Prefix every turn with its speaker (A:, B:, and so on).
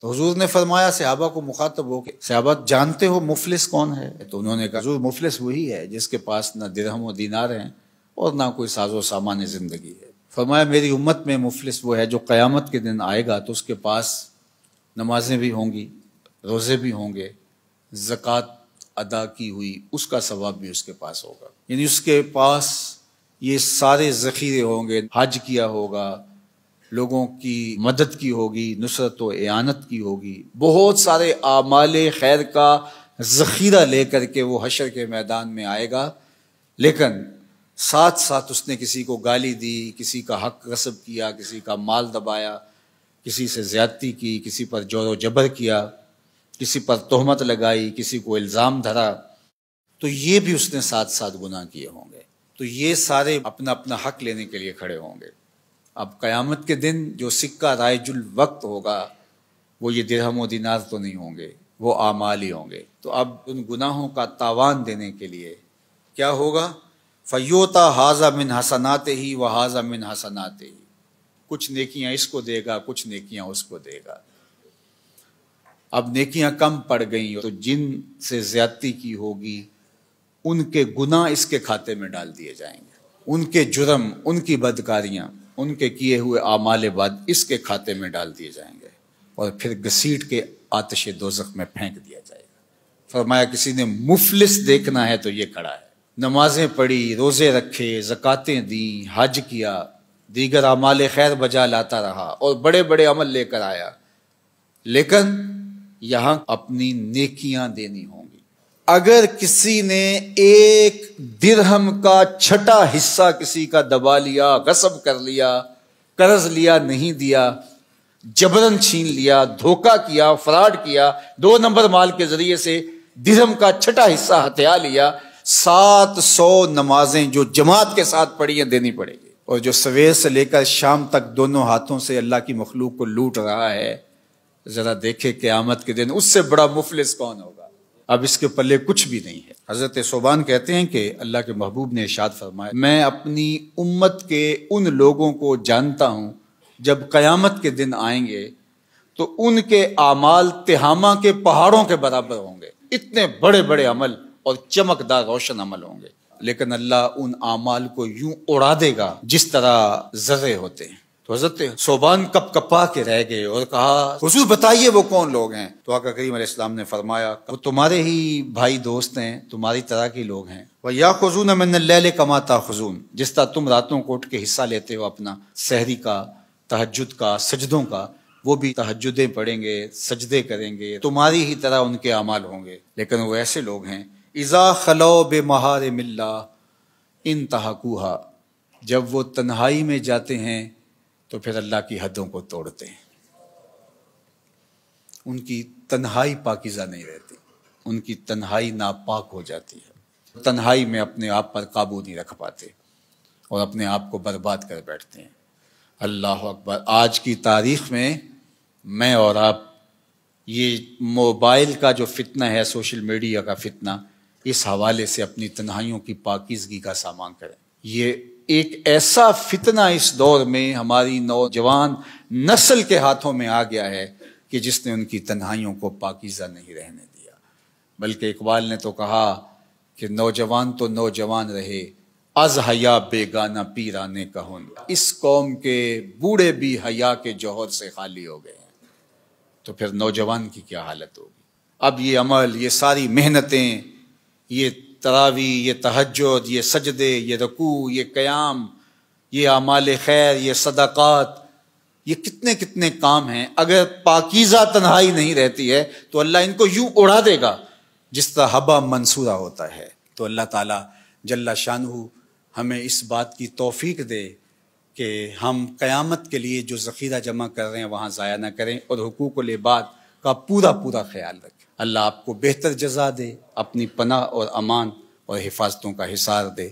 A: تو حضور نے فرمایا صحابہ کو مخاطب ہو کہ صحابہ جانتے ہو مفلس کون ہے؟ تو انہوں نے کہا حضور مفلس وہی ہے جس کے پاس نہ درہم و دینار ہیں اور نہ کوئی ساز و سامان زندگی ہے۔ فرمایا میری امت میں مفلس وہ ہے جو قیامت کے دن آئے گا تو اس کے پاس نمازیں بھی ہوں گی، روزے بھی ہوں گے، زکوٰۃ ادا کی ہوئی اس کا ثواب بھی اس کے پاس ہوگا، یعنی اس کے پاس یہ سارے ذخیرے ہوں گے، حج کیا ہوگا، لوگوں کی مدد کی ہوگی، نصرت و اعانت کی ہوگی، بہت سارے اعمال خیر کا ذخیرہ لے کر کے وہ حشر کے میدان میں آئے گا، لیکن ساتھ ساتھ اس نے کسی کو گالی دی، کسی کا حق غصب کیا، کسی کا مال دبایا، کسی سے زیادتی کی، کسی پر جور و جبر کیا، کسی پر تہمت لگائی، کسی کو الزام دھرا، تو یہ بھی اس نے ساتھ ساتھ گناہ کیے ہوں گے۔ تو یہ سارے اپنا اپنا حق لینے کے لیے کھڑے ہوں گے۔ اب قیامت کے دن جو سکہ رائج الوقت ہوگا وہ یہ درہم و دینار تو نہیں ہوں گے، وہ اعمال ہی ہوں گے۔ تو اب ان گناہوں کا تاوان دینے کے لیے کیا ہوگا؟ فیوتا ھذا من حسناتہ و ھذا من حسناتہ، کچھ نیکیاں اس کو دے گا، کچھ نیکیاں اس کو دے گا۔ اب نیکیاں کم پڑ گئیں تو جن سے زیادتی کی ہوگی ان کے گناہ اس کے کھاتے میں ڈال دیے جائیں گے، ان کے جرم، ان کی بدکاریاں، ان کے کیے ہوئے اعمال بد اس کے کھاتے میں ڈال دیے جائیں گے اور پھر گھسیٹ کے آتش دوزخ میں پھینک دیا جائے گا۔ فرمایا کسی نے مفلس دیکھنا ہے تو یہ کھڑا ہے، نمازیں پڑھی، روزے رکھے، زکاتیں دیں، حج کیا، دیگر اعمال خیر بجا لاتا رہا اور بڑے بڑے عمل لے کر آیا، لیکن یہاں اپنی نیکیاں دینی ہوں گی۔ اگر کسی نے ایک درہم کا چھٹا حصہ کسی کا دبا لیا، غصب کر لیا، قرض لیا نہیں دیا، جبرن چھین لیا، دھوکہ کیا، فراڈ کیا، 2 نمبر مال کے ذریعے سے درہم کا چھٹا حصہ ہتھیا لیا، 700 نمازیں جو جماعت کے ساتھ پڑھی ہیں دینی پڑے گی۔ اور جو سویر سے لے کر شام تک دونوں ہاتھوں سے اللہ کی مخلوق کو لوٹ رہا ہے، ذرا دیکھے قیامت کے دن اس سے بڑا مفلس کون ہوگا؟ اب اس کے پلے کچھ بھی نہیں ہے۔ حضرت ثوبان کہتے ہیں کہ اللہ کے محبوب نے ارشاد فرمایا میں اپنی امت کے ان لوگوں کو جانتا ہوں جب قیامت کے دن آئیں گے تو ان کے اعمال تہامہ کے پہاڑوں کے برابر ہوں گے، اتنے بڑے بڑے عمل اور چمکدار روشن عمل ہوں گے، لیکن اللہ ان اعمال کو یوں اڑا دے گا جس طرح ذرے ہوتے ہیں۔ تو حضرت ثوبان کپ کپا کے رہ گئے اور کہا حضور بتائیے وہ کون لوگ ہیں؟ تو آقا کریم علیہ السلام نے فرمایا وہ تمہارے ہی بھائی دوست ہیں، تمہاری طرح کے لوگ ہیں۔ وَيَأْخُذُونَ مِنَ اللَّيْلِ كَمَا تَأْخُذُونَ، جس طرح تم راتوں کو اٹھ کے حصہ لیتے ہو اپنا سحری کا، تہجد کا، سجدوں کا، وہ بھی تہجدیں پڑھیں گے، سجدے کریں گے، تمہاری ہی طرح ان کے اعمال ہوں گے، لیکن وہ ایسے لوگ ہیں اِذَا خَلَوْا بِمَحَارِمِ اللَّهِ انْتَهَكُوهَا، جب وہ تنہائی میں جاتے ہیں تو پھر اللہ کی حدوں کو توڑتے ہیں، ان کی تنہائی پاکیزہ نہیں رہتی، ان کی تنہائی ناپاک ہو جاتی ہے، تنہائی میں اپنے آپ پر قابو نہیں رکھ پاتے اور اپنے آپ کو برباد کر بیٹھتے ہیں۔ اللہ اکبر! آج کی تاریخ میں اور آپ یہ موبائل کا جو فتنہ ہے، سوشل میڈیا کا فتنہ، اس حوالے سے اپنی تنہائیوں کی پاکیزگی کا سامان کریں۔ یہ ایک ایسا فتنہ اس دور میں ہماری نوجوان نسل کے ہاتھوں میں آ گیا ہے کہ جس نے ان کی تنہائیوں کو پاکیزہ نہیں رہنے دیا، بلکہ اقبال نے تو کہا کہ نوجوان تو نوجوان رہے، از حیا بیگانہ پیرانے کہن، اس قوم کے بوڑھے بھی حیا کے جوہر سے خالی ہو گئے ہیں، تو پھر نوجوان کی کیا حالت ہوگی؟ اب یہ عمل، یہ ساری محنتیں، یہ تراویح، یہ تہجد، یہ سجدے، یہ رکوع، یہ قیام، یہ اعمال خیر، یہ صدقات، یہ کتنے کتنے کام ہیں، اگر پاکیزہ تنہائی نہیں رہتی ہے تو اللہ ان کو یوں اڑا دے گا جس طرح حبا منصورہ ہوتا ہے۔ تو اللہ تعالیٰ جل شانہ ہمیں اس بات کی توفیق دے کہ ہم قیامت کے لیے جو ذخیرہ جمع کر رہے ہیں وہاں ضائع نہ کریں اور حقوق العباد کا پورا خیال رکھیں۔ اللہ آپ کو بہتر جزا دے، اپنی پناہ اور امان اور حفاظتوں کا حصار دے۔